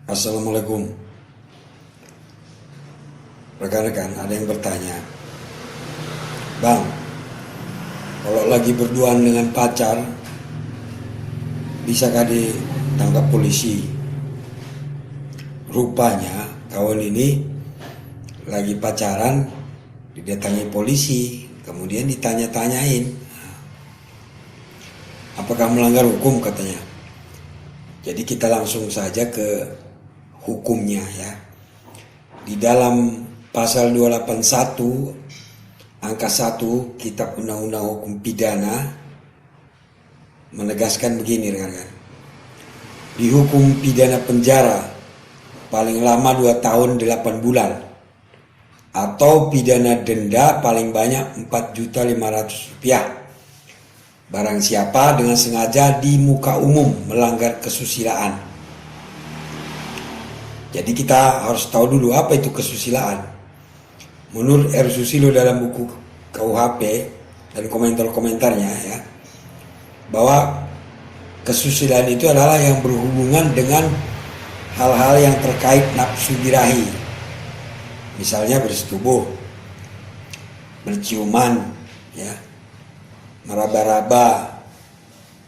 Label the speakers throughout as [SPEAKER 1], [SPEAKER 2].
[SPEAKER 1] Assalamualaikum. Rekan-rekan, ada yang bertanya, Bang, kalau lagi berduaan dengan pacar, bisakah ditangkap polisi? Rupanya kawan ini lagi pacaran, didatangi polisi, kemudian ditanya-tanyain, apakah melanggar hukum katanya. Jadi kita langsung saja ke hukumnya ya. Di dalam pasal 281 angka 1 Kitab Undang-Undang Hukum Pidana menegaskan begini rekan-rekan. Dihukum pidana penjara paling lama 2 tahun 8 bulan atau pidana denda paling banyak Rp4.500.000 barang siapa dengan sengaja di muka umum melanggar kesusilaan. Jadi kita harus tahu dulu apa itu kesusilaan. Menurut R. Susilo dalam buku KUHP dan komentar-komentarnya ya, bahwa kesusilaan itu adalah yang berhubungan dengan hal-hal yang terkait nafsu birahi. Misalnya bersetubuh, berciuman, ya, meraba-raba,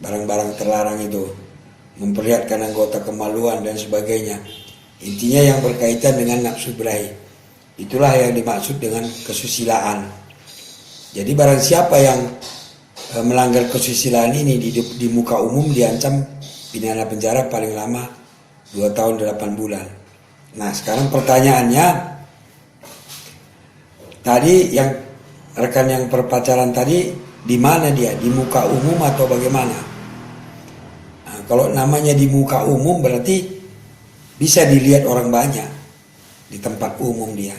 [SPEAKER 1] barang-barang terlarang itu, memperlihatkan anggota kemaluan dan sebagainya. Intinya yang berkaitan dengan nafsu birahi. Itulah yang dimaksud dengan kesusilaan. Jadi barang siapa yang melanggar kesusilaan ini di muka umum diancam pidana penjara paling lama 2 tahun 8 bulan. Nah sekarang pertanyaannya, tadi yang rekan yang berpacaran tadi, di mana dia? Di muka umum atau bagaimana? Nah, kalau namanya di muka umum berarti bisa dilihat orang banyak. Di tempat umum dia.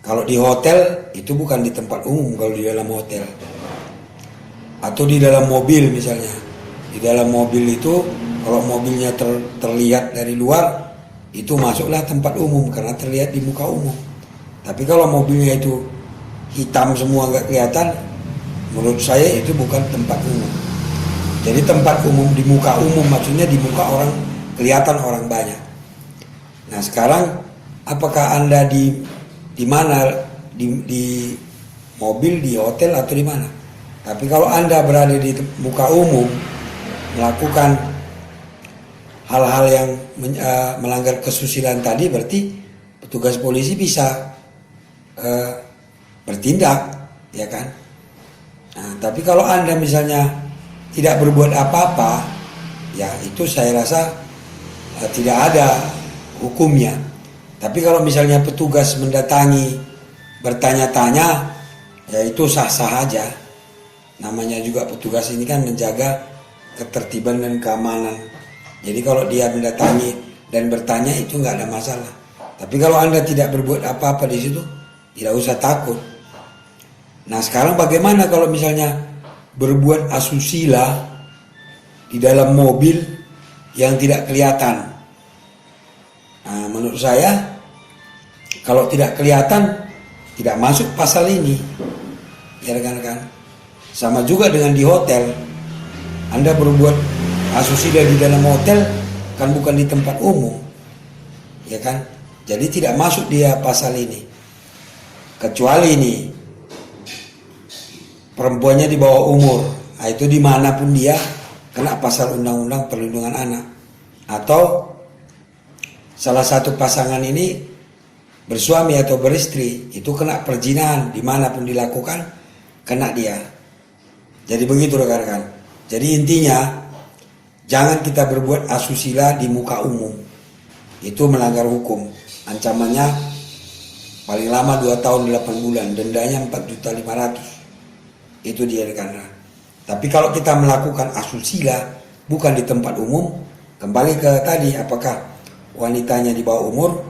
[SPEAKER 1] Kalau di hotel itu bukan di tempat umum, kalau di dalam hotel. Atau di dalam mobil misalnya. Di dalam mobil itu kalau mobilnya terlihat dari luar, itu masuklah tempat umum karena terlihat di muka umum. Tapi kalau mobilnya itu hitam semua nggak kelihatan, menurut saya itu bukan tempat umum. Jadi tempat umum di muka umum maksudnya di muka orang, kelihatan orang banyak. Nah sekarang apakah Anda di mana, di mobil, di hotel atau di mana? Tapi kalau Anda berada di muka umum melakukan hal-hal yang melanggar kesusilaan tadi, berarti petugas polisi bisa bertindak, ya kan? Nah, tapi kalau Anda misalnya tidak berbuat apa-apa, ya itu saya rasa tidak ada hukumnya. Tapi kalau misalnya petugas mendatangi, bertanya-tanya, ya itu sah-sah aja. Namanya juga petugas ini kan menjaga ketertiban dan keamanan. Jadi kalau dia mendatangi dan bertanya itu nggak ada masalah. Tapi kalau Anda tidak berbuat apa-apa di situ, tidak usah takut. Nah sekarang bagaimana kalau misalnya berbuat asusila di dalam mobil yang tidak kelihatan? Nah menurut saya kalau tidak kelihatan tidak masuk pasal ini, ya rekan-rekan. Sama juga dengan di hotel, Anda berbuat asusila di dalam hotel kan bukan di tempat umum, ya kan? Jadi tidak masuk dia pasal ini, kecuali ini perempuannya di bawah umur, nah itu dimanapun dia kena pasal undang-undang perlindungan anak. Atau salah satu pasangan ini bersuami atau beristri, itu kena perzinahan, dimanapun dilakukan kena dia. Jadi begitu rekan-rekan. Jadi intinya jangan kita berbuat asusila di muka umum, itu melanggar hukum. Ancamannya paling lama 2 tahun 8 bulan, dendanya Rp4.500.000. Itu dia rekan-rekan. Tapi kalau kita melakukan asusila bukan di tempat umum, kembali ke tadi, apakah wanitanya di bawah umur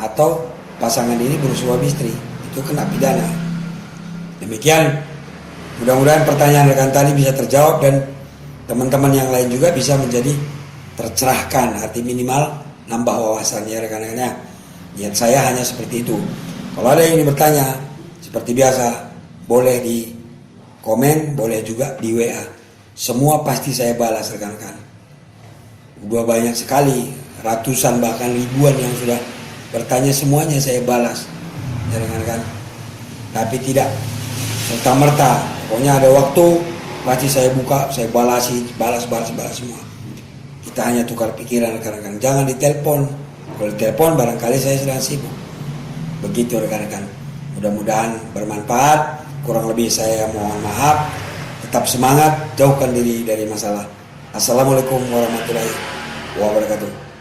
[SPEAKER 1] atau pasangan ini bersuami istri, itu kena pidana. Demikian, mudah-mudahan pertanyaan rekan tadi bisa terjawab dan teman-teman yang lain juga bisa menjadi tercerahkan, arti minimal nambah wawasan ya rekan-rekannya. Niat saya hanya seperti itu. Kalau ada yang ingin bertanya seperti biasa, boleh di komen, boleh juga di WA. Semua pasti saya balas rekan-rekan. Udah banyak sekali ratusan bahkan ribuan yang sudah bertanya, semuanya saya balas, ya rekan-rekan. Tapi tidak serta merta, pokoknya ada waktu pasti saya buka, saya balas semua. Kita hanya tukar pikiran rekan-rekan. Jangan ditelepon. Kalau ditelepon barangkali saya sedang sibuk. Begitu rekan-rekan. Mudah-mudahan bermanfaat. Kurang lebih saya mohon maaf. Tetap semangat, jauhkan diri dari masalah. Assalamualaikum warahmatullahi wabarakatuh.